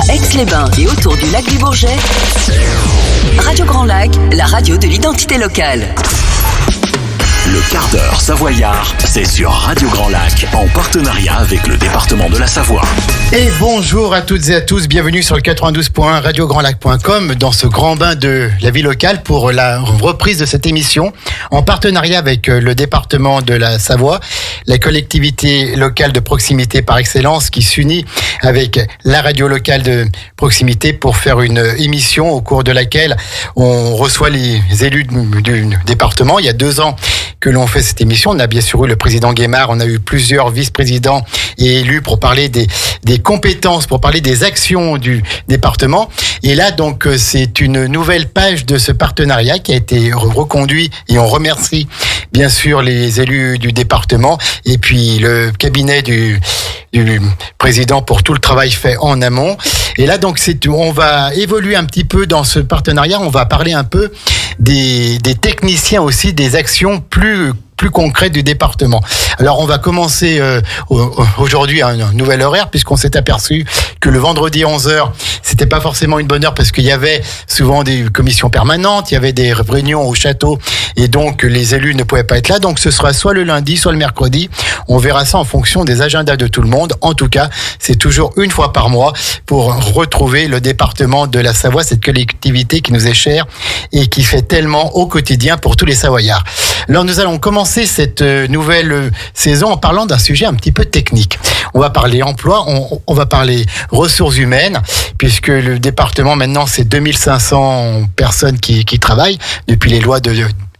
Aix-les-Bains et autour du lac du Bourget, Radio Grand Lac, la radio de l'identité locale. Le quart d'heure savoyard, c'est sur Radio Grand Lac, en partenariat avec le département de la Savoie. Et bonjour à toutes et à tous, bienvenue sur le 92.1 radiograndlac.com dans ce grand bain de la vie locale pour la reprise de cette émission en partenariat avec le département de la Savoie, la collectivité locale de proximité par excellence qui s'unit avec la radio locale de proximité pour faire une émission au cours de laquelle on reçoit les élus du département. Il y a 2 ans que l'on fait cette émission. On a bien sûr eu le président Guémard, on a eu plusieurs vice-présidents et élus pour parler des compétences, pour parler des actions du département. Et là, donc, c'est une nouvelle page de ce partenariat qui a été reconduit et on remercie bien sûr les élus du département et puis le cabinet du président pour tout le travail fait en amont. Et là, donc, on va évoluer un petit peu dans ce partenariat. On va parler un peu des techniciens aussi, des actions plus concrètes du département. Alors, on va commencer aujourd'hui un nouvel horaire puisqu'on s'est aperçu que le vendredi 11h, c'était pas forcément une bonne heure parce qu'il y avait souvent des commissions permanentes, il y avait des réunions au château et donc les élus ne pouvaient pas être là. Donc, ce sera soit le lundi, soit le mercredi. On verra ça en fonction des agendas de tout le monde. En tout cas, c'est toujours une fois par mois pour retrouver le département de la Savoie, cette collectivité qui nous est chère et qui fait tellement au quotidien pour tous les Savoyards. Alors, nous allons commencer cette nouvelle saison en parlant d'un sujet un petit peu technique. On va parler emploi, on va parler ressources humaines, puisque le département, maintenant, c'est 2500 personnes qui travaillent depuis les lois de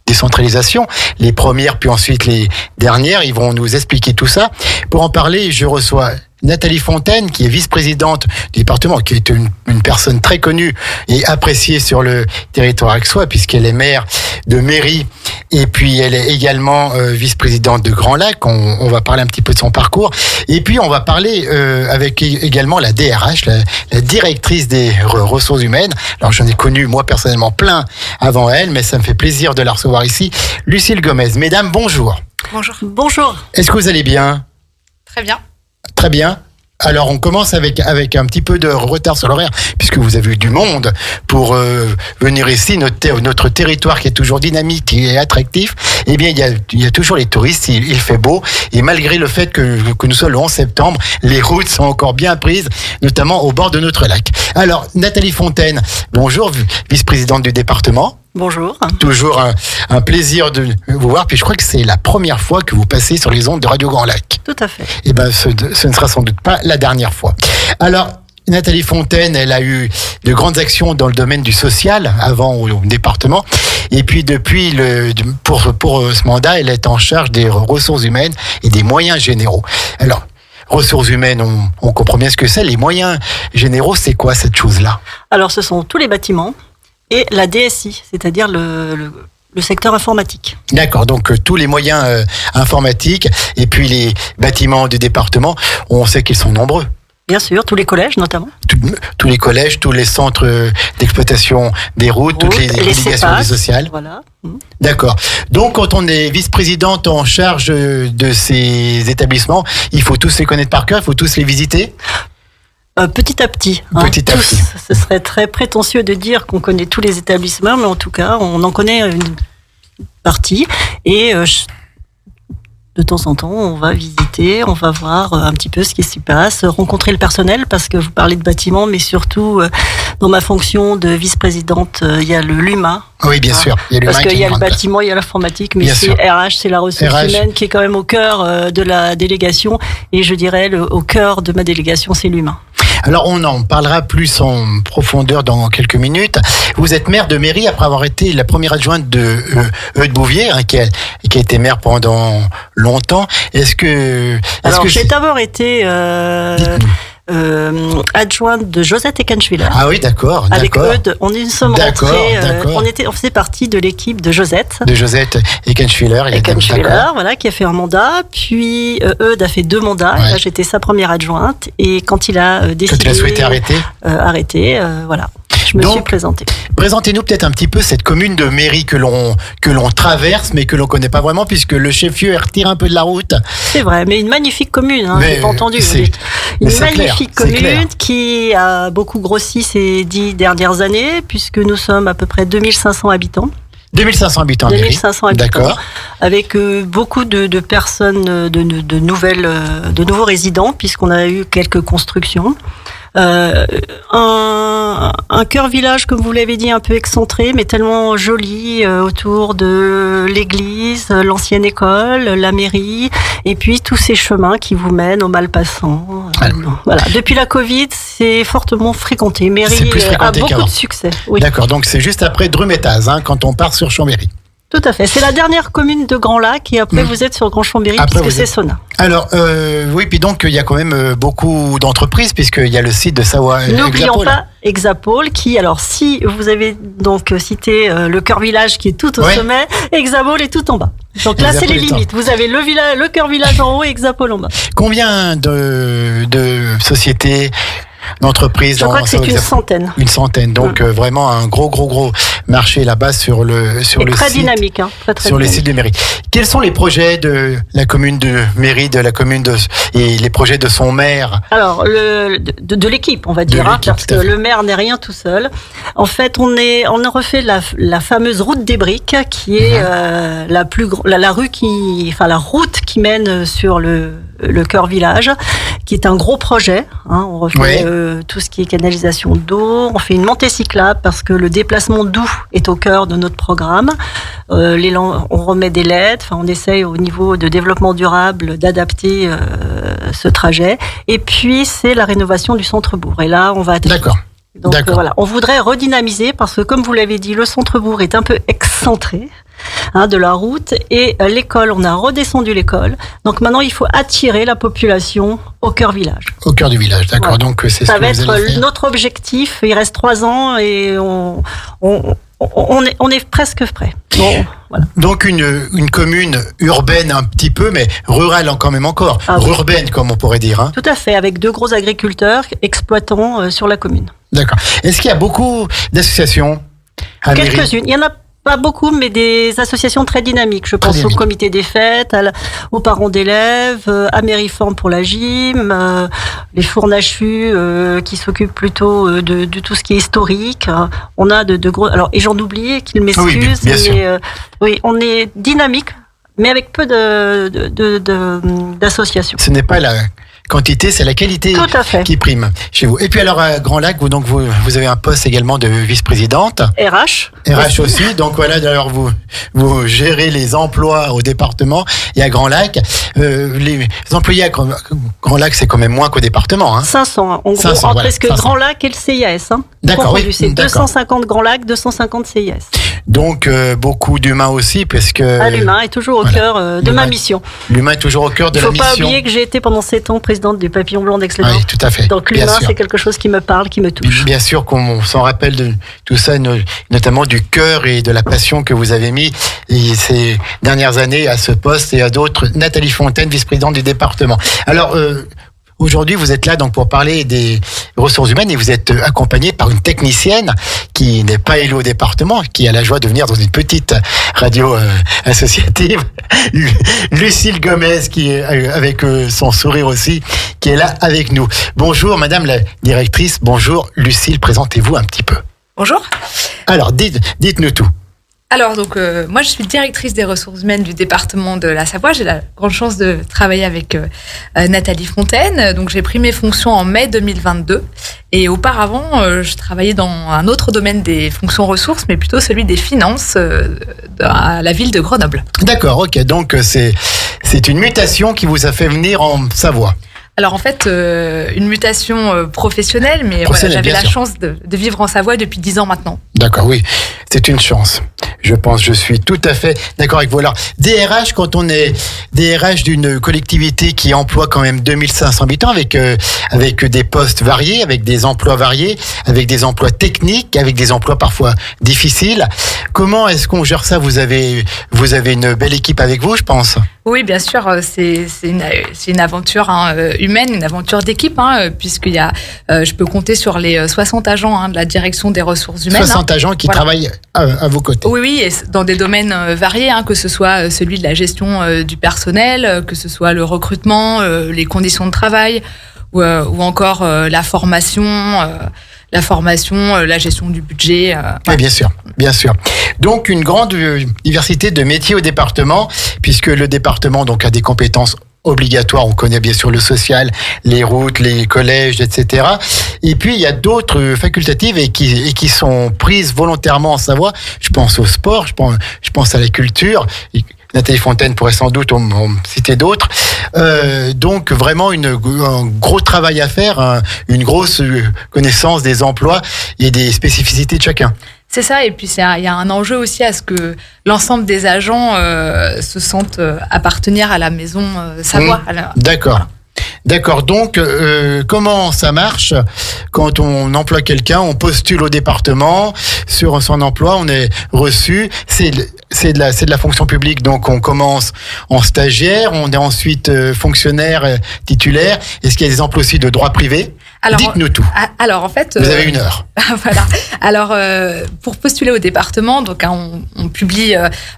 décentralisation, les premières puis ensuite les dernières. Ils vont nous expliquer tout ça. Pour en parler, je reçois Nathalie Fontaine, qui est vice-présidente du département, qui est une personne très connue et appréciée sur le territoire aixois, puisqu'elle est maire de Méry, et puis elle est également vice-présidente de Grand Lac. On va parler un petit peu de son parcours, et puis on va parler avec également la DRH, la directrice des ressources humaines. Alors j'en ai connu moi personnellement plein avant elle, mais ça me fait plaisir de la recevoir ici. Lucille Gomez. Mesdames, bonjour. Bonjour. Bonjour. Est-ce que vous allez bien ? Très bien. Très bien. Alors, on commence avec un petit peu de retard sur l'horaire, puisque vous avez eu du monde pour venir ici, notre territoire qui est toujours dynamique et attractif. Eh bien, il y a toujours les touristes, il fait beau, et malgré le fait que nous sommes le 11 septembre, les routes sont encore bien prises, notamment au bord de notre lac. Alors, Nathalie Fontaine, bonjour, vice-présidente du département. Bonjour. Toujours un plaisir de vous voir. Puis je crois que c'est la première fois que vous passez sur les ondes de Radio Grand Lac. Tout à fait. Eh bien, ce ne sera sans doute pas la dernière fois. Alors, Nathalie Fontaine, elle a eu de grandes actions dans le domaine du social avant au département. Et puis depuis, pour ce mandat, elle est en charge des ressources humaines et des moyens généraux. Alors, ressources humaines, on comprend bien ce que c'est. Les moyens généraux, c'est quoi cette chose-là ? Alors, ce sont tous les bâtiments et la DSI, c'est-à-dire le secteur informatique. D'accord, donc tous les moyens informatiques et puis les bâtiments du département, on sait qu'ils sont nombreux. Bien sûr, tous les collèges notamment. Tous les collèges, tous les centres d'exploitation des routes, toutes les obligations sociales. Voilà. D'accord. Donc quand on est vice-présidente en charge de ces établissements, il faut tous les connaître par cœur, il faut tous les visiter ? Petit à petit. Petit à petit. Ce serait très prétentieux de dire qu'on connaît tous les établissements, mais en tout cas, on en connaît une partie. Et de temps en temps, on va visiter, on va voir un petit peu ce qui s'y passe, rencontrer le personnel, parce que vous parlez de bâtiments, mais surtout, dans ma fonction de vice-présidente, il y a l'humain. Oui, bien sûr. Il y a l'humain parce qu'il y a le bâtiment, il y a l'informatique, mais c'est RH, c'est la ressource humaine qui est quand même au cœur de la délégation. Et je dirais, au cœur de ma délégation, c'est l'humain. Alors, on en parlera plus en profondeur dans quelques minutes. Vous êtes maire de Méry après avoir été la première adjointe de Eudes Bouvier, qui a été maire pendant longtemps. J'ai d'abord été adjointe de Josette Eckenschwiller. Ah oui, d'accord. Avec Eudes, on faisait partie de l'équipe de Josette. De Josette Eckenschwiller. Voilà, qui a fait un mandat. Puis Eudes a fait 2 mandats. Ouais. Et là, j'étais sa première adjointe. Et quand il a décidé... Quand il a souhaité arrêter. Voilà. je me suis présentée. Présentez-nous peut-être un petit peu cette commune de Méry que l'on traverse, mais que l'on connaît pas vraiment, puisque le chef-lieu retire un peu de la route. C'est vrai, mais une magnifique commune, hein, j'ai pas entendu. Une magnifique commune qui a beaucoup grossi ces 10 dernières années, puisque nous sommes à peu près 2500 habitants. 2500 habitants. 2500 habitants. D'accord. Avec beaucoup de personnes, de nouveaux résidents, puisqu'on a eu quelques constructions. Un cœur village, comme vous l'avez dit, un peu excentré, mais tellement joli, autour de l'église, l'ancienne école, la mairie, et puis tous ces chemins qui vous mènent aux Malpassants. Voilà. Depuis la Covid, c'est fortement fréquenté. Méry a beaucoup de succès. Oui. D'accord, donc c'est juste après Drumettaz, quand on part sur Chambéry. Tout à fait. C'est la dernière commune de Grand Lac et après vous êtes sur Grand Chambéry puisque c'est Sona. Alors, oui, puis donc il y a quand même beaucoup d'entreprises puisqu'il y a le site de Savoie. N'oublions pas Exapole qui, alors si vous avez donc cité le cœur village qui est tout au sommet, Exapole est tout en bas. Donc là, c'est les limites. Vous avez le cœur village en haut et Exapole en bas. Combien de sociétés, d'entreprises? Je crois que c'est une centaine. Une centaine. Donc vraiment un gros marché là-bas sur le très site. Dynamique, très sur dynamique. Le site de Méry. Quels sont les projets de la commune de Méry, et les projets de son maire? Alors de l'équipe, on va dire, parce que le maire n'est rien tout seul. En fait, on a refait la fameuse route des Briques, qui est la route qui mène sur le cœur village, qui est un gros projet. On refait tout ce qui est canalisation d'eau. On fait une montée cyclable parce que le déplacement doux est au cœur de notre programme. On remet des LED. On essaye au niveau de développement durable d'adapter ce trajet. Et puis c'est la rénovation du centre-bourg. Et là, on va attaquer. D'accord. Donc voilà, on voudrait redynamiser parce que comme vous l'avez dit, le centre-bourg est un peu excentré de la route et l'école, on a redescendu l'école. Donc maintenant, il faut attirer la population au cœur village. Au cœur du village, d'accord. Voilà. Donc c'est ça va être notre objectif. Il reste 3 ans et on est presque prêt. Bon, voilà. Donc une commune urbaine un petit peu, mais rurale quand même encore. Urbaine, comme on pourrait dire. Tout à fait, avec 2 gros agriculteurs exploitants sur la commune. D'accord. Est-ce qu'il y a beaucoup d'associations à Méry? Quelques-unes. Il y en a pas beaucoup, mais des associations très dynamiques. Je pense au comité des fêtes, aux parents d'élèves, à Mériforme pour la gym, les Fournachus qui s'occupent plutôt de tout ce qui est historique. On a de gros... Alors, et j'en oubliais qu'ils m'excusent. Oui, on est dynamique, mais avec peu d'associations. Ce n'est pas la quantité, c'est la qualité qui prime chez vous. Et puis alors à Grand Lac, vous avez un poste également de vice-présidente. RH aussi. Donc voilà, d'ailleurs vous gérez les emplois au département et à Grand Lac. Les employés à Grand Lac, c'est quand même moins qu'au département. 500, en gros, entre ce que Grand Lac et le CIS. D'accord, oui. C'est 250 Grand Lac, 250 CIS. Donc beaucoup d'humains aussi, parce que... l'humain est toujours au cœur de ma mission. L'humain est toujours au cœur de la mission. Il ne faut pas oublier que j'ai été pendant 7 ans présidente du Papillon Blanc d'Aix-les-Bains. Oui, tout à fait. Donc l'humain, c'est quelque chose qui me parle, qui me touche. Bien sûr qu'on s'en rappelle de tout ça, notamment du cœur et de la passion que vous avez mis ces dernières années à ce poste et à d'autres. Nathalie Fontaine, vice-présidente du département. Alors... aujourd'hui, vous êtes là donc pour parler des ressources humaines et vous êtes accompagné par une technicienne qui n'est pas élue au département, qui a la joie de venir dans une petite radio associative, Lucille Gomez, qui est avec son sourire aussi, qui est là avec nous. Bonjour Madame la directrice, bonjour Lucille, présentez-vous un petit peu. Bonjour. Alors, dites-nous tout. Alors, donc, moi, je suis directrice des ressources humaines du département de la Savoie. J'ai la grande chance de travailler avec Nathalie Fontaine. Donc, j'ai pris mes fonctions en mai 2022. Et auparavant, je travaillais dans un autre domaine des fonctions ressources, mais plutôt celui des finances à la ville de Grenoble. D'accord, ok. Donc, c'est une mutation qui vous a fait venir en Savoie. Alors en fait, une mutation professionnelle, mais voilà, j'avais la chance de vivre en Savoie depuis 10 ans maintenant. D'accord, oui, c'est une chance. je suis tout à fait d'accord avec vous. Alors, DRH, quand on est DRH d'une collectivité qui emploie quand même 2500 habitants avec des postes variés, avec des emplois variés, avec des emplois techniques, avec des emplois parfois difficiles, comment est-ce qu'on gère ça? Vous avez une belle équipe avec vous, je pense. Oui, bien sûr, c'est une aventure humaine, une aventure d'équipe, puisqu'il y a, je peux compter sur les 60 agents de la direction des ressources humaines. 60 agents qui travaillent à vos côtés. Oui, et dans des domaines variés, que ce soit celui de la gestion du personnel, que ce soit le recrutement, les conditions de travail, ou encore la formation, la gestion du budget. Oui, bien sûr. Donc, une grande diversité de métiers au département, puisque le département donc a des compétences obligatoires. On connaît bien sûr le social, les routes, les collèges, etc. Et puis, il y a d'autres facultatives et qui sont prises volontairement en Savoie. Je pense au sport, je pense à la culture. Nathalie Fontaine pourrait sans doute en citer d'autres. Donc vraiment un gros travail à faire, une grosse connaissance des emplois et des spécificités de chacun. C'est ça, et puis il y a un enjeu aussi à ce que l'ensemble des agents se sentent appartenir à la maison Savoie. D'accord. Donc, comment ça marche quand on emploie quelqu'un? On postule au département sur son emploi, on est reçu. C'est de la fonction publique, donc on commence en stagiaire, on est ensuite fonctionnaire titulaire. Est-ce qu'il y a des emplois aussi de droit privé? Dites-nous tout. Alors en fait, vous avez 1 heure. Voilà. Alors pour postuler au département, donc on publie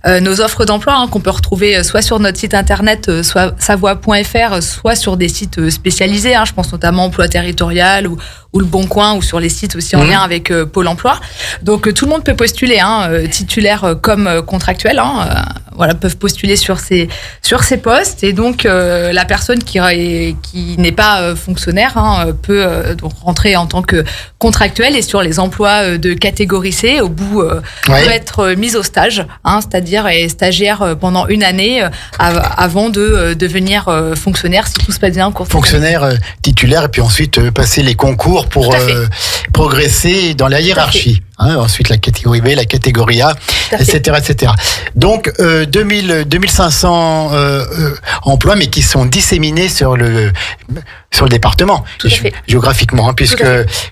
nos offres d'emploi qu'on peut retrouver soit sur notre site internet, soit savoie.fr, soit sur des sites spécialisés. Je pense notamment Emploi Territorial ou Le Bon Coin, ou sur les sites aussi en lien avec Pôle Emploi. Donc tout le monde peut postuler, titulaire comme contractuel. Peuvent postuler sur ces postes, et donc la personne qui n'est pas fonctionnaire peut donc rentrer en tant que contractuel, et sur les emplois de catégorie C, au bout peut être mise au stage, c'est-à-dire stagiaire pendant 1 année avant de devenir fonctionnaire, si tout se passe bien. Fonctionnaire titulaire, et puis ensuite passer les concours pour progresser dans la hiérarchie. Ensuite la catégorie B, la catégorie A, etc. Donc 2500 emplois, mais qui sont disséminés sur le département, géographiquement, puisque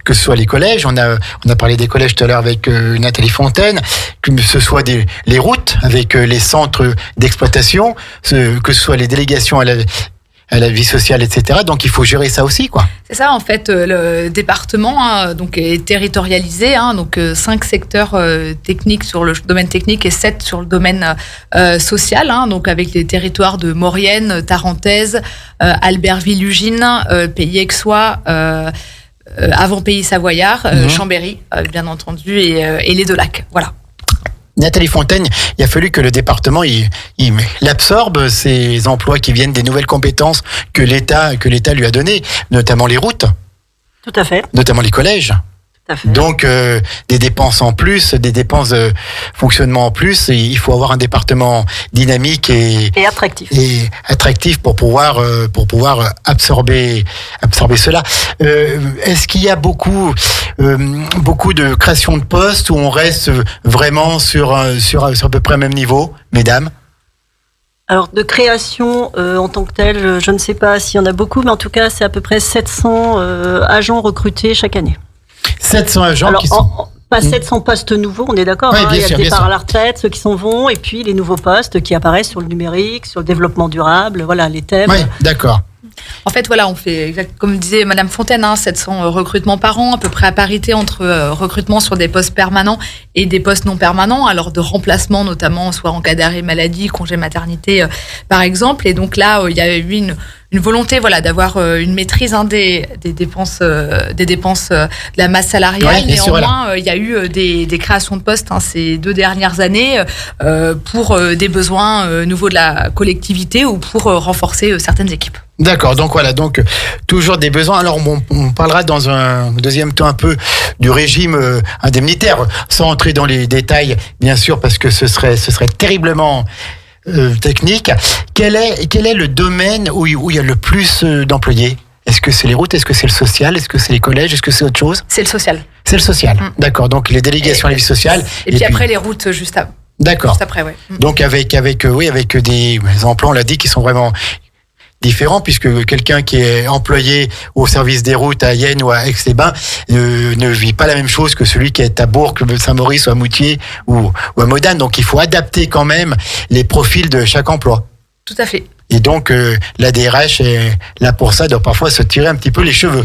que ce soit les collèges, on a parlé des collèges tout à l'heure avec Nathalie Fontaine, que ce soit les routes avec les centres d'exploitation, que ce soit les délégations à la vie sociale, etc. Donc il faut gérer ça aussi, quoi. C'est ça, en fait, le département donc est territorialisé, donc 5 secteurs techniques sur le domaine technique et 7 sur le domaine social, donc avec les territoires de Maurienne, Tarentaise, Albertville-Ugine, Pays Aixois, avant Pays Savoyard, Chambéry, bien entendu, et les 2 lacs. Voilà. Nathalie Fontaine, il a fallu que le département il absorbe ces emplois qui viennent des nouvelles compétences que l'État lui a données, notamment les routes. Tout à fait. Notamment les collèges. Tout à fait. Donc des dépenses en plus, des dépenses de fonctionnement en plus. Et il faut avoir un département dynamique et attractif pour pouvoir absorber cela. Est-ce qu'il y a beaucoup de création de postes où on reste vraiment sur à peu près le même niveau, mesdames? Alors, de création en tant que telle, je ne sais pas s'il y en a beaucoup, mais en tout cas, c'est à peu près 700 agents recrutés chaque année. 700 agents. Alors, qui sont... pas 700 postes nouveaux, on est d'accord. Il y a le départ à la retraite, ceux qui s'en vont, et puis les nouveaux postes qui apparaissent sur le numérique, sur le développement durable, voilà, les thèmes. Oui, d'accord. En fait, on fait, comme disait Madame Fontaine, 700 recrutements par an, à peu près à parité entre recrutements sur des postes permanents et des postes non permanents, alors de remplacement notamment, soit en cas d'arrêt maladie, congé maternité, par exemple. Et donc là, il y a eu une volonté, d'avoir une maîtrise des dépenses de la masse salariale. Néanmoins, il y a eu des créations de postes ces 2 dernières années pour des besoins nouveaux de la collectivité ou pour renforcer certaines équipes. D'accord, donc toujours des besoins. Alors on parlera dans un deuxième temps un peu du régime indemnitaire, sans entrer dans les détails, bien sûr, parce que ce serait terriblement technique. Quel est le domaine où il y a le plus d'employés? Est-ce que c'est les routes? Est-ce que c'est le social? Est-ce que c'est les collèges? Est-ce que c'est autre chose? C'est le social. C'est le social. D'accord, donc les délégations à la vie sociale. Et puis après les routes juste D'accord. Juste après, ouais. Donc avec des emplois, on l'a dit, qui sont vraiment différents, puisque quelqu'un qui est employé au service des routes à Yenne ou à Aix-les-Bains ne vit pas la même chose que celui qui est à Bourg, Saint-Maurice ou à Moutier ou à Modane. Donc il faut adapter quand même les profils de chaque emploi. Tout à fait. Et donc, la DRH est là pour ça, doit parfois se tirer un petit peu les cheveux.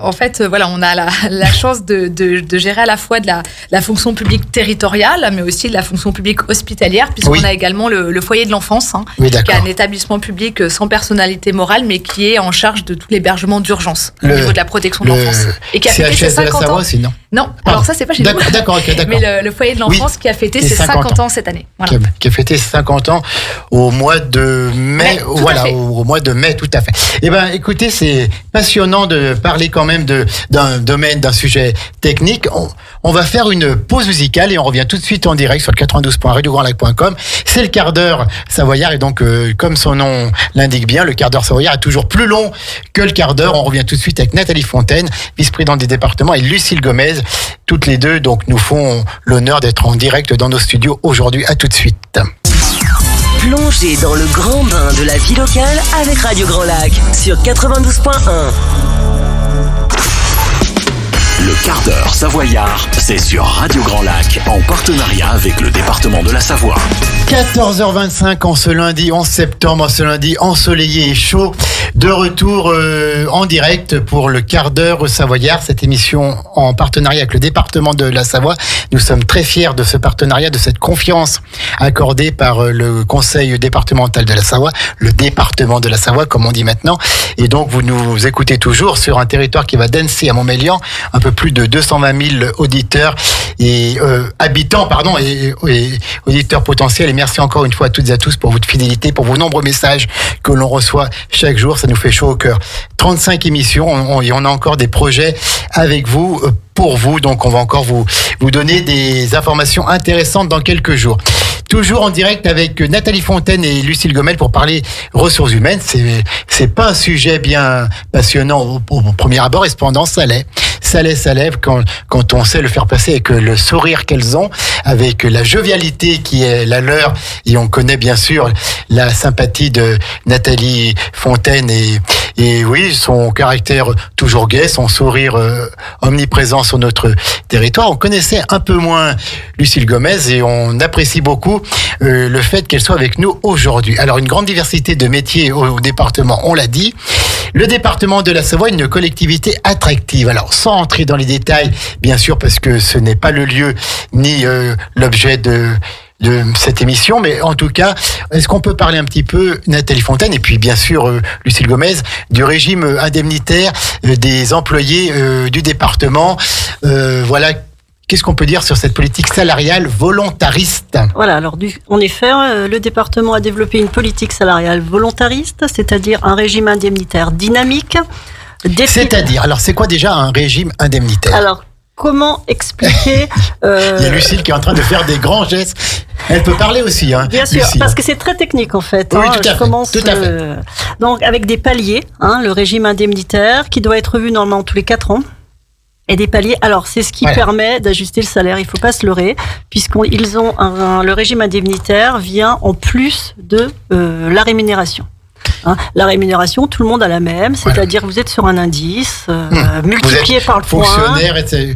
En fait, voilà, on a la chance de gérer à la fois de la fonction publique territoriale, mais aussi de la fonction publique hospitalière, puisqu'on a également le foyer de l'enfance, qui est un établissement public sans personnalité morale, mais qui est en charge de tout l'hébergement d'urgence au niveau de la protection de l'enfance. Et qui a fêté ses 50 ans. Aussi, non, alors ça, c'est pas chez nous. D'accord. Mais le foyer de l'enfance qui a fêté ses 50 ans cette année. Voilà. Qui a fêté ses 50 ans au mois de mai. Au mois de mai, tout à fait. Eh ben, écoutez, c'est passionnant de parler quand même d'un sujet technique. On va faire une pause musicale et on revient tout de suite en direct sur le 92.radiograndlac.com. C'est le quart d'heure savoyard et donc, comme son nom l'indique bien, le quart d'heure savoyard est toujours plus long que le quart d'heure. On revient tout de suite avec Nathalie Fontaine, vice-présidente du département, et Lucille Gomez. Toutes les deux, donc, nous font l'honneur d'être en direct dans nos studios aujourd'hui. À tout de suite. Plongez dans le grand bain de la vie locale avec Radio Grand Lac sur 92.1. Le quart d'heure savoyard, c'est sur Radio Grand Lac, en partenariat avec le département de la Savoie. 14h25 en ce lundi 11 septembre, en ce lundi ensoleillé et chaud. De retour en direct pour le quart d'heure savoyard, cette émission en partenariat avec le département de la Savoie. Nous sommes très fiers de ce partenariat, de cette confiance accordée par le conseil départemental de la Savoie, le département de la Savoie comme on dit maintenant. Et donc vous nous écoutez toujours sur un territoire qui va d'Annecy à Montmélian, un peu plus de 220 000 auditeurs et habitants, et auditeurs potentiels. Et merci encore une fois à toutes et à tous pour votre fidélité, pour vos nombreux messages que l'on reçoit chaque jour. Ça nous fait chaud au cœur. 35 émissions et on a encore des projets avec vous, pour vous. Donc on va encore vous donner des informations intéressantes dans quelques jours. Toujours en direct avec Nathalie Fontaine et Lucille Gomez pour parler ressources humaines. C'est pas un sujet bien passionnant au premier abord, et cependant ça l'est. Ça lève quand on sait le faire passer avec le sourire qu'elles ont, avec la jovialité qui est la leur. Et on connaît bien sûr la sympathie de Nathalie Fontaine et oui, son caractère toujours gai, son sourire omniprésent sur notre territoire. On connaissait un peu moins Lucille Gomez et on apprécie beaucoup le fait qu'elle soit avec nous aujourd'hui. Alors, une grande diversité de métiers au département, on l'a dit. Le département de la Savoie, une collectivité attractive. Alors, sans entrer dans les détails, bien sûr, parce que ce n'est pas le lieu ni l'objet de cette émission, mais en tout cas, est-ce qu'on peut parler un petit peu, Nathalie Fontaine, et puis bien sûr Lucille Gomez, du régime indemnitaire des employés du département. Voilà, qu'est-ce qu'on peut dire sur cette politique salariale volontariste ? Voilà, alors en effet, le département a développé une politique salariale volontariste, c'est-à-dire un régime indemnitaire dynamique. C'est-à-dire, alors c'est quoi déjà un régime indemnitaire ? Alors, comment expliquer Il y a Lucille qui est en train de faire des grands gestes. Elle peut parler aussi, hein. Bien sûr, Lucille, parce que c'est très technique en fait. Oui, tout à fait. Donc avec des paliers, le régime indemnitaire qui doit être revu normalement tous les 4 ans. Et des paliers. Alors c'est ce qui permet d'ajuster le salaire. Il ne faut pas se leurrer, puisqu'ils ont le régime indemnitaire vient en plus de la rémunération. La rémunération, tout le monde a la même, c'est-à-dire vous êtes sur un indice multiplié par le point. Fonctionnaire, etc.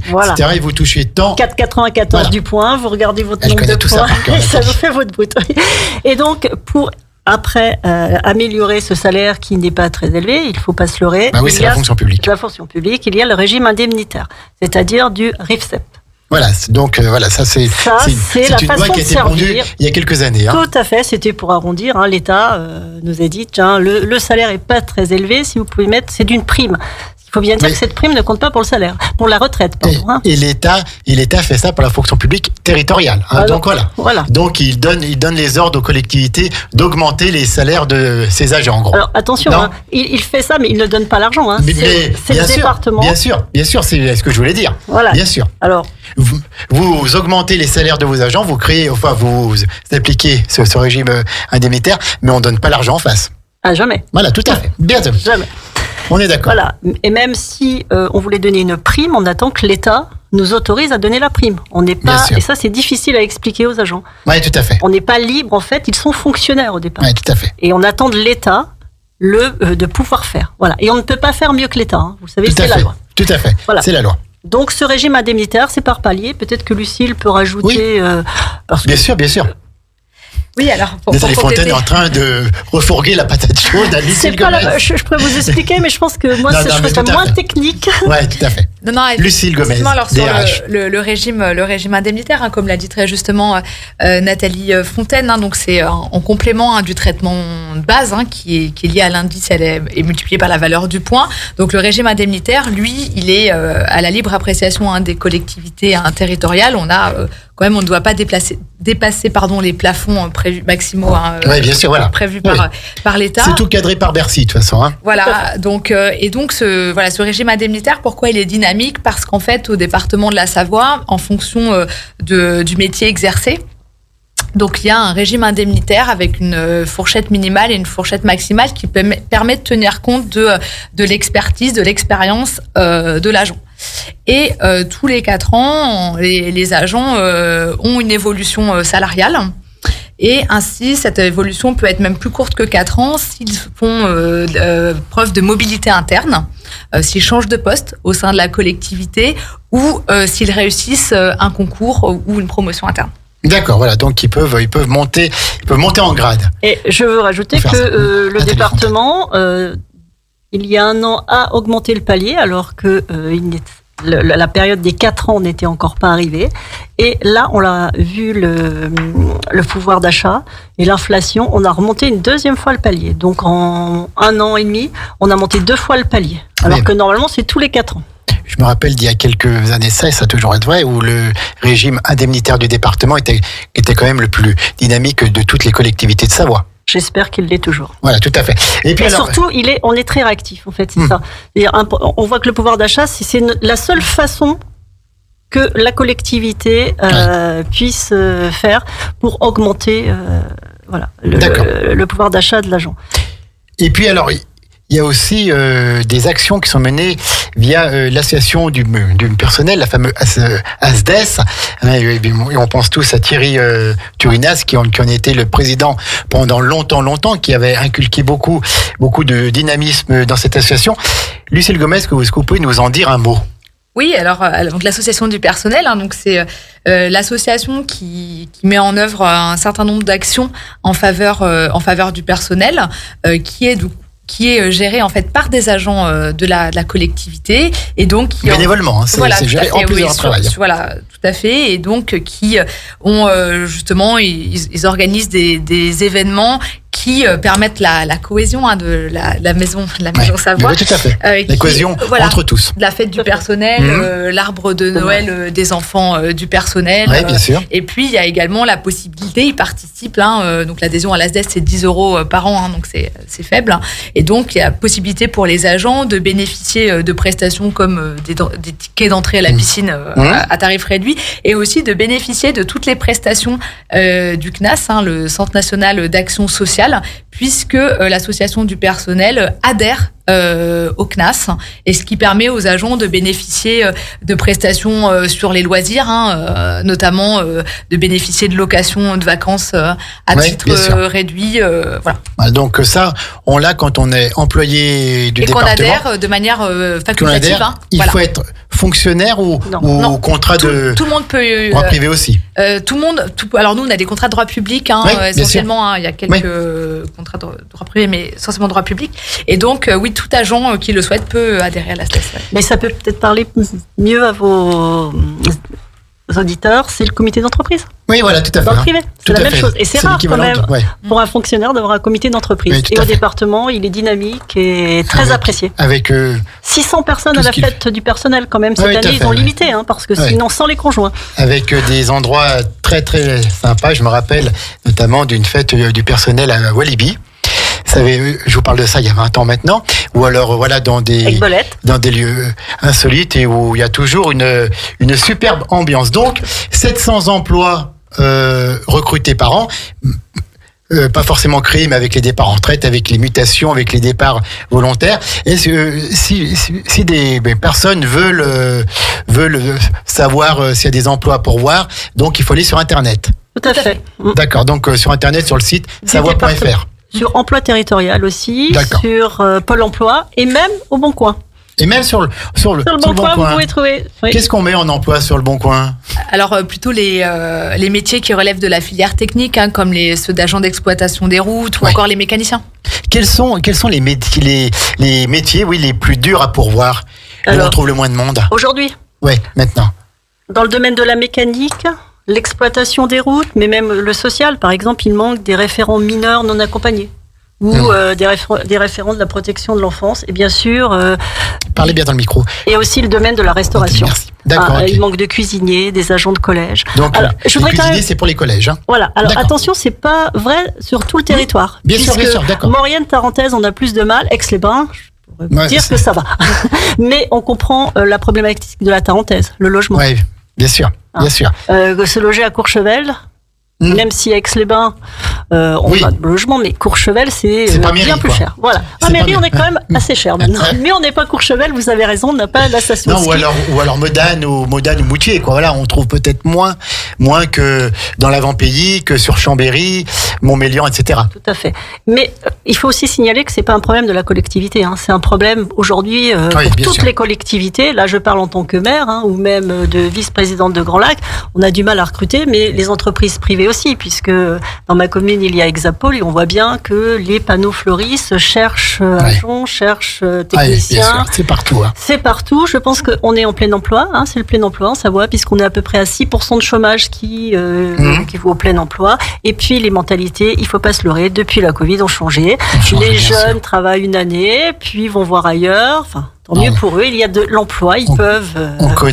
Et vous touchez tant. 4,94 du point, vous regardez votre nombre de points et ça vous fait votre brut. Et donc, pour après améliorer ce salaire qui n'est pas très élevé, il ne faut pas se leurrer. Oui, c'est la fonction publique. La fonction publique, il y a le régime indemnitaire, c'est-à-dire du RIFSEP. Voilà, donc ça c'est une loi qui a été pondue il y a quelques années. Tout à fait, c'était pour arrondir. L'État nous a dit, tiens, le salaire est pas très élevé, si vous pouvez mettre, c'est d'une prime. Il faut bien dire que cette prime ne compte pas pour le salaire, pour la retraite. Pardon, et l'État fait ça pour la fonction publique territoriale. Donc voilà. Donc il donne les ordres aux collectivités d'augmenter les salaires de ses agents. En gros. Alors attention, il fait ça, mais il ne donne pas l'argent. C'est le département. Bien sûr, c'est ce que je voulais dire. Voilà. Bien sûr. Alors vous augmentez les salaires de vos agents, vous appliquez ce régime indemnitaire, mais on donne pas l'argent en face. Jamais. Voilà, tout à fait. Bien sûr. Jamais. On est d'accord. Voilà. Et même si on voulait donner une prime, on attend que l'État nous autorise à donner la prime. On n'est Bien pas, sûr. et ça c'est difficile à expliquer aux agents. Oui, tout à fait. On n'est pas libre, en fait, ils sont fonctionnaires au départ. Oui, tout à fait. Et on attend de l'État de pouvoir faire. Voilà. Et on ne peut pas faire mieux que l'État. Hein. Vous savez, Tout à c'est la fait. loi. Tout à fait. Voilà. C'est la loi. Donc ce régime indemnitaire, c'est par palier. Peut-être que Lucille peut rajouter. Parce que Bien sûr, bien sûr. Oui, alors pour Nathalie Fontaine compléter. est en train de refourguer la patate chaude à c'est Lucille pas Gomez. je pourrais vous expliquer, mais je pense que moi, Non, je non, mais serais tout à moins fait. technique. Oui, tout à fait. Non, Lucille Gomez, effectivement, alors sur DRH. le régime indemnitaire, hein, comme l'a dit très justement Nathalie Fontaine, hein, donc c'est en complément du traitement de base qui est lié à l'indice, elle est multipliée par la valeur du point. Donc le régime indemnitaire, lui, il est à la libre appréciation des collectivités territoriales. On a quand même, on ne doit pas dépasser les plafonds prévus maximaux Oui, bien sûr, voilà. prévus Oui. par l'État. C'est tout cadré par Bercy, de toute façon. Hein. Voilà, donc ce régime indemnitaire, pourquoi il est dynamique? Parce qu'en fait, au département de la Savoie, en fonction du métier exercé, donc il y a un régime indemnitaire avec une fourchette minimale et une fourchette maximale qui permet de tenir compte de l'expertise, de l'expérience de l'agent. Et tous les 4 ans, les agents ont une évolution salariale. Et ainsi, cette évolution peut être même plus courte que 4 ans s'ils font preuve de mobilité interne, s'ils changent de poste au sein de la collectivité ou s'ils réussissent un concours ou une promotion interne. D'accord, voilà. Donc ils peuvent monter en grade. Et je veux rajouter Pour que faire ça. le Nathalie département, il y a 1 an, a augmenté le palier, alors que la période des 4 ans n'était encore pas arrivée. Et là, on l'a vu, le pouvoir d'achat et l'inflation, on a remonté une 2e fois le palier. Donc en 1 an et demi, on a monté 2 fois le palier. Alors Oui. que normalement, c'est tous les 4 ans. Je me rappelle d'il y a quelques années, ça a toujours été vrai, où le régime indemnitaire du département était quand même le plus dynamique de toutes les collectivités de Savoie. J'espère qu'il l'est toujours. Voilà, tout à fait. Et puis Et alors, surtout, on est très réactif, en fait, c'est ça. C'est-à-dire, on voit que le pouvoir d'achat, c'est la seule façon que la collectivité puisse faire pour augmenter le pouvoir d'achat de l'agent. et puis alors, il y a aussi des actions qui sont menées via l'association du personnel, la fameuse ASDES. Et on pense tous à Thierry Turinas, qui en était le président pendant longtemps, qui avait inculqué beaucoup de dynamisme dans cette association. Lucille Gomez, est-ce que vous pouvez nous en dire un mot? Oui, alors donc l'association du personnel, donc c'est l'association qui met en œuvre un certain nombre d'actions en faveur du personnel, qui est géré en fait par des agents de la collectivité et donc qui bénévolement, hein, c'est géré en plus de leur travail. Voilà, tout à fait, et donc qui ont justement ils organisent des événements qui permettent la cohésion de la maison Savoie. Oui, tout à fait. La cohésion entre tous. La fête du personnel, l'arbre de Noël des enfants du personnel. Oui, bien sûr. Et puis, il y a également la possibilité, ils participent, donc l'adhésion à l'ASDES, c'est 10 € par an, donc c'est faible. Et donc, il y a possibilité pour les agents de bénéficier de prestations comme des tickets d'entrée à la piscine à tarif réduit, et aussi de bénéficier de toutes les prestations du CNAS, le Centre national d'action sociale, puisque l'association du personnel adhère au CNAS, et ce qui permet aux agents de bénéficier de prestations sur les loisirs, notamment de bénéficier de locations de vacances à titre réduit. Voilà. Donc ça, on l'a quand on est employé du département. Et qu'on adhère de manière facultative. Il faut être fonctionnaire ou contrat de tout le monde peut droit privé aussi. Tout le monde. Alors nous, on a des contrats de droit public, essentiellement. Il y a quelques contrats de droit privé, mais essentiellement droit public. Et donc, oui, tout agent qui le souhaite peut adhérer à la STES. Mais ça peut peut-être parler mieux à vos auditeurs, c'est le comité d'entreprise. Oui, voilà, tout à fait. Dans le privé, c'est la même chose. Et c'est rare quand même pour un fonctionnaire d'avoir un comité d'entreprise. Oui, et au département, il est dynamique et très apprécié. Avec 600 personnes à la fête du personnel quand même. Cette année, ils ont limité, parce que sinon, sans les conjoints. Avec des endroits très très sympas. Je me rappelle notamment d'une fête du personnel à Walibi. Vous savez, je vous parle de ça il y a 20 ans maintenant, ou alors voilà dans des lieux insolites et où il y a toujours une superbe ambiance. Donc 700 emplois recrutés par an. pas forcément créé, mais avec les départs en retraite, avec les mutations, avec les départs volontaires. Est-ce que si des personnes veulent savoir s'il y a des emplois à pourvoir, donc il faut aller sur Internet. Tout à fait. D'accord, donc sur Internet, sur le site savoie.fr. Sur Emploi Territorial aussi, D'accord. sur Pôle Emploi et même au Bon Coin. Et même sur le Bon Coin, vous pouvez trouver. Oui. Qu'est-ce qu'on met en emploi sur le Bon Coin? Alors plutôt les métiers qui relèvent de la filière technique, hein, comme ceux d'agents d'exploitation des routes ou encore les mécaniciens. Quels sont les métiers, les métiers les plus durs à pourvoir, où Alors, on trouve le moins de monde? Aujourd'hui, Oui, maintenant. dans le domaine de la mécanique, l'exploitation des routes, mais même le social, par exemple, il manque des référents mineurs non accompagnés. Ou des référents de la protection de l'enfance. Et bien sûr... Parlez bien dans le micro. Et aussi le domaine de la restauration. Merci. D'accord. Ok. Il manque de cuisiniers, des agents de collège. Donc, alors, je les voudrais quand cuisiniers, même... c'est pour les collèges. Hein. Voilà. Alors D'accord. attention, c'est pas vrai sur tout le territoire. Bien sûr, d'accord. Maurienne, Tarentaise, on a plus de mal. Aix-les-Bains, je pourrais vous dire que ça va. Mais on comprend la problématique de la Tarentaise, le logement. Oui, bien sûr, bien sûr. Se loger à Courchevel. Même si à Aix-les-Bains, on a de logement, mais Courchevel, c'est pas bien mairie, plus quoi. cher. Voilà. À mairie, on est quand même assez cher maintenant. Mais on n'est pas Courchevel, vous avez raison, on n'a pas la station Non, ski. ou alors Modane ou Moutier, quoi. Voilà, on trouve peut-être moins que dans l'avant-pays, que sur Chambéry, Montmélian, etc. Tout à fait. Mais il faut aussi signaler que c'est pas un problème de la collectivité. Hein. C'est un problème aujourd'hui pour toutes les collectivités. Là, je parle en tant que maire ou même de vice-présidente de Grand Lac. On a du mal à recruter, mais les entreprises privées aussi, puisque dans ma commune, il y a Exapol et on voit bien que les panneaux fleurissent, cherchent agents, cherchent techniciens. Bien sûr, c'est partout. Hein. C'est partout. Je pense qu'on est en plein emploi. C'est le plein emploi en Savoie, puisqu'on est à peu près à 6% de chômage qui vaut au plein emploi. Et puis, les mentalités, il faut pas se leurrer, depuis la Covid, ont changé. Les jeunes travaillent une année, puis vont voir ailleurs. Enfin, tant mieux pour eux, il y a de l'emploi, ils peuvent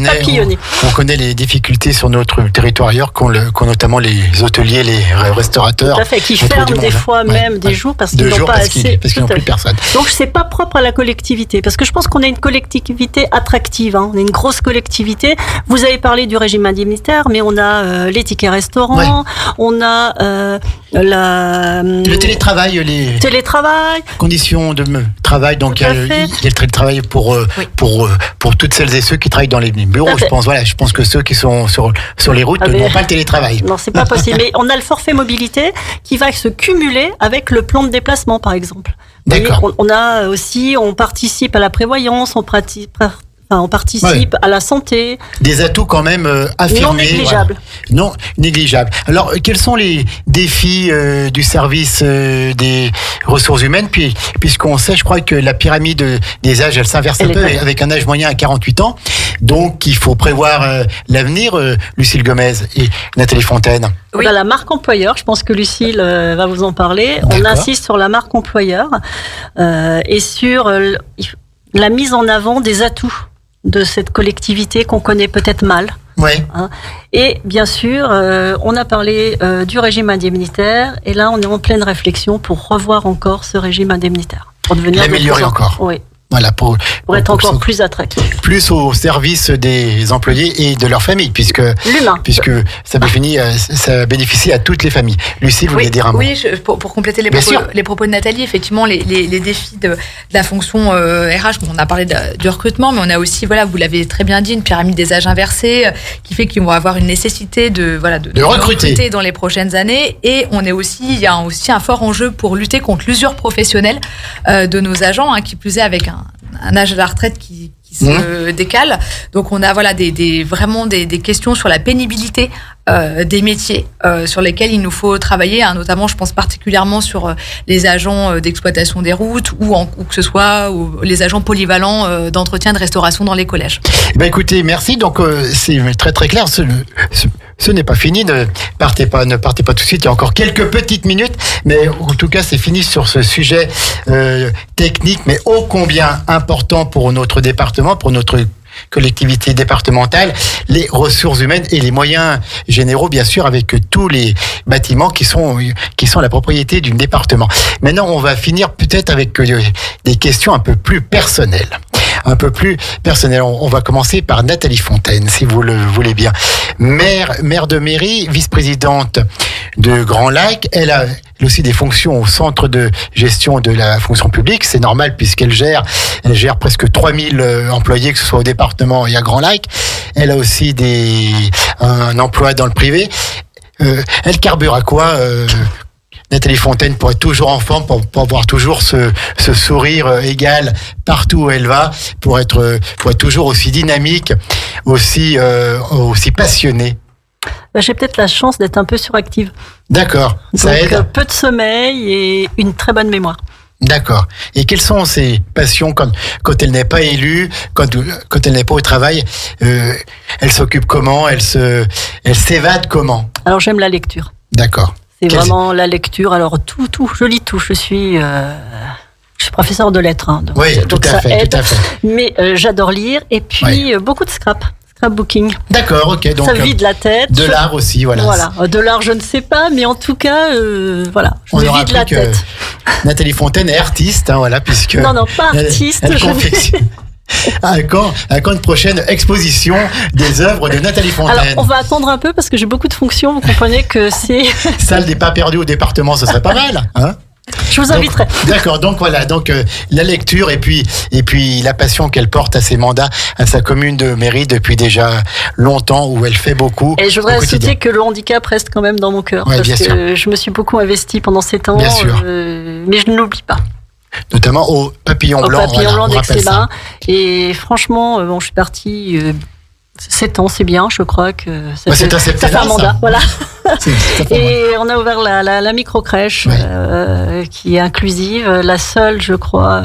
papillonner. On connaît les difficultés sur notre territoire ailleurs, qu'ont notamment les hôteliers, les restaurateurs. Tout à fait, qui ferment des fois même des jours parce qu'ils n'ont pas assez. Parce qu'ils n'ont plus personne. Donc c'est pas propre à la collectivité, parce que je pense qu'on est une collectivité attractive, on est une grosse collectivité. Vous avez parlé du régime indemnitaire, mais on a les tickets restaurants, on a le télétravail, les conditions de travail. Donc il y a le télétravail pour toutes celles et ceux qui travaillent dans les bureaux. Je pense que ceux qui sont sur les routes n'ont pas le télétravail. Non, c'est pas possible. Mais on a le forfait mobilité qui va se cumuler avec le plan de déplacement, par exemple. D'accord. On participe à la prévoyance, on participe à la santé. Des atouts quand même affirmés. Non négligeables. Voilà. Non négligeables. Alors, quels sont les défis du service des ressources humaines? Puisqu'on sait, je crois que la pyramide des âges, elle s'inverse un peu avec un âge moyen à 48 ans. Donc, il faut prévoir l'avenir, Lucille Gomez et Nathalie Fontaine. Oui. La marque employeur, je pense que Lucille va vous en parler. D'accord. On insiste sur la marque employeur et sur la mise en avant des atouts de cette collectivité qu'on connaît peut-être mal. Oui. Et bien sûr, on a parlé du régime indemnitaire, et là on est en pleine réflexion pour revoir encore ce régime indemnitaire. Pour devenir l'améliorer encore. Oui. Voilà, pour être encore plus attractif. Plus au service des employés et de leur famille, puisque ça bénéficie à toutes les familles. Lucille, vous voulez dire un mot? Oui, pour compléter les propos de Nathalie, effectivement, les défis de la fonction RH, on a parlé du recrutement, mais on a aussi, vous l'avez très bien dit, une pyramide des âges inversée qui fait qu'ils vont avoir une nécessité de recruter dans les prochaines années. Et il y a aussi un fort enjeu pour lutter contre l'usure professionnelle de nos agents, qui plus est avec un âge de la retraite qui se décale. Donc on a vraiment des questions sur la pénibilité des métiers sur lesquels il nous faut travailler, notamment je pense particulièrement sur les agents d'exploitation des routes ou que ce soit les agents polyvalents d'entretien de restauration dans les collèges. Écoutez, merci. Donc c'est très très clair. Ce n'est pas fini. Ne partez pas tout de suite. Il y a encore quelques petites minutes, mais en tout cas c'est fini sur ce sujet technique, mais ô combien important pour notre département, pour notre collectivité départementale, les ressources humaines et les moyens généraux, bien sûr, avec tous les bâtiments qui sont la propriété du département. Maintenant, on va finir peut-être avec des questions un peu plus personnelles. On va commencer par Nathalie Fontaine, si vous le voulez bien. maire de mairie, vice-présidente de Grand Lac. Elle a aussi des fonctions au centre de gestion de la fonction publique. C'est normal puisqu'elle gère presque 3000 employés, que ce soit au département et à Grand Lac. Elle a aussi un emploi dans le privé. Elle carbure à quoi, Nathalie Fontaine, pour être toujours en forme, pour avoir toujours ce sourire égal partout où elle va, pour être toujours aussi dynamique, aussi passionnée? J'ai peut-être la chance d'être un peu suractive. D'accord, ça aide. Peu de sommeil et une très bonne mémoire. D'accord. Et quelles sont ses passions quand elle n'est pas élue, quand elle n'est pas au travail? Elle s'occupe comment? Elle s'évade comment? Alors j'aime la lecture. D'accord. C'est vraiment la lecture. Alors tout, je lis tout. Je suis professeur de lettres. Oui, tout à fait. Mais j'adore lire et puis beaucoup de scrapbooking. D'accord, ok. Donc, ça vide la tête. De l'art aussi, voilà. Voilà. De l'art, je ne sais pas, mais en tout cas, voilà. Je me vide la tête. Nathalie Fontaine est artiste, voilà, puisque. Non, pas artiste. Elle confectionne. À quand une prochaine exposition des œuvres de Nathalie Fontaine? Alors, on va attendre un peu parce que j'ai beaucoup de fonctions. Vous comprenez que c'est. Salle des pas perdus au département, ce serait pas mal, hein? Je vous inviterai. D'accord, donc voilà, la lecture et puis la passion qu'elle porte à ses mandats, à sa commune de mairie depuis déjà longtemps, où elle fait beaucoup. Et je voudrais ajouter que le handicap reste quand même dans mon cœur, ouais, parce que je me suis beaucoup investie pendant ces temps, mais je ne l'oublie pas. Notamment au Papillon Blanc d'Aix-les-Bains. Et franchement, je suis partie 7 ans, c'est bien, je crois que ça fait un mandat. Voilà. Et on a ouvert la micro-crèche qui est inclusive, la seule, je crois,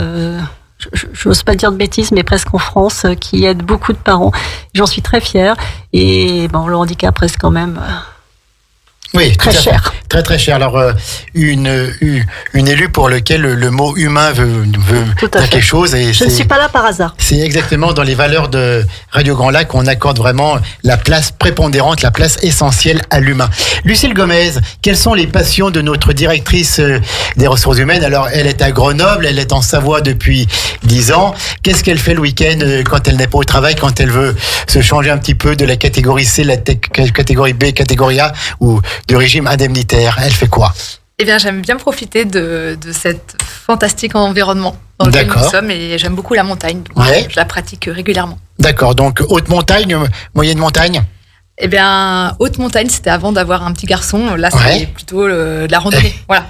je n'ose pas dire de bêtises, mais presque en France, qui aide beaucoup de parents. J'en suis très fière. Et le handicap reste quand même... Oui, très cher. Très très cher. Alors une élue pour laquelle le mot humain veut dire quelque chose. Et je ne suis pas là par hasard. C'est exactement dans les valeurs de Radio Grand Lac qu'on accorde vraiment la place prépondérante, la place essentielle à l'humain. Lucille Gomez, quelles sont les passions de notre directrice des ressources humaines? Alors elle est à Grenoble, elle est en Savoie depuis 10 ans. Qu'est-ce qu'elle fait le week-end quand elle n'est pas au travail, quand elle veut se changer un petit peu de la catégorie C, la catégorie B, catégorie A ou de régime indemnitaire? Elle fait quoi? Eh bien, j'aime bien profiter de cet fantastique environnement dans lequel nous sommes, et j'aime beaucoup la montagne. Donc je la pratique régulièrement. D'accord, donc haute montagne, moyenne montagne? Eh bien, haute montagne, c'était avant d'avoir un petit garçon. Là, c'est plutôt de la randonnée. Voilà.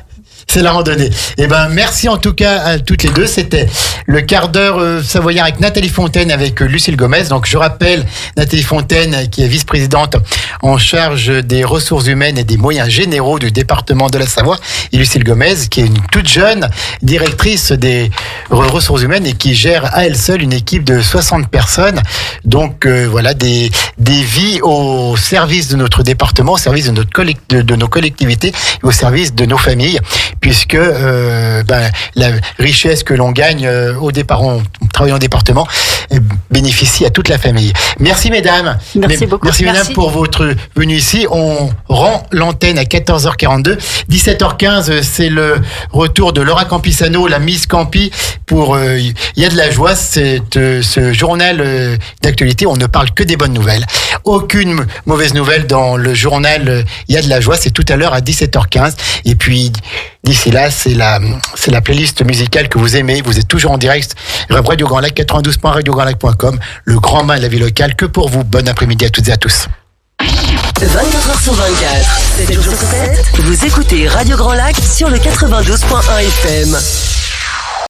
C'est la randonnée. Eh ben, merci en tout cas à toutes les deux. C'était le quart d'heure savoyard avec Nathalie Fontaine, avec Lucille Gomez. Donc, je rappelle, Nathalie Fontaine, qui est vice-présidente en charge des ressources humaines et des moyens généraux du département de la Savoie, et Lucille Gomez, qui est une toute jeune directrice des ressources humaines et qui gère à elle seule une équipe de 60 personnes. Donc, voilà, des vies au service de notre département, au service de nos collectivités et au service de nos familles, puisque la richesse que l'on gagne en travaillant au département bénéficie à toute la famille. Merci mesdames. Merci beaucoup. Merci mesdames pour votre venue ici. On rend l'antenne à 14h42. 17h15, c'est le retour de Laura Campisano, la Miss Campi, pour Il y a de la joie. C'est ce journal d'actualité. On ne parle que des bonnes nouvelles. Aucune mauvaise nouvelle dans le journal Il y a de la joie. C'est tout à l'heure à 17h15. Et puis d'ici là, c'est la playlist musicale que vous aimez. Vous êtes toujours en direct. Radio Grand Lac, 92.radiograndlac.com. Le grand bain de la vie locale. Que pour vous. Bon après-midi à toutes et à tous. 24h sur 24, 7 jours sur 7, vous écoutez Radio Grand Lac sur le 92.1 FM.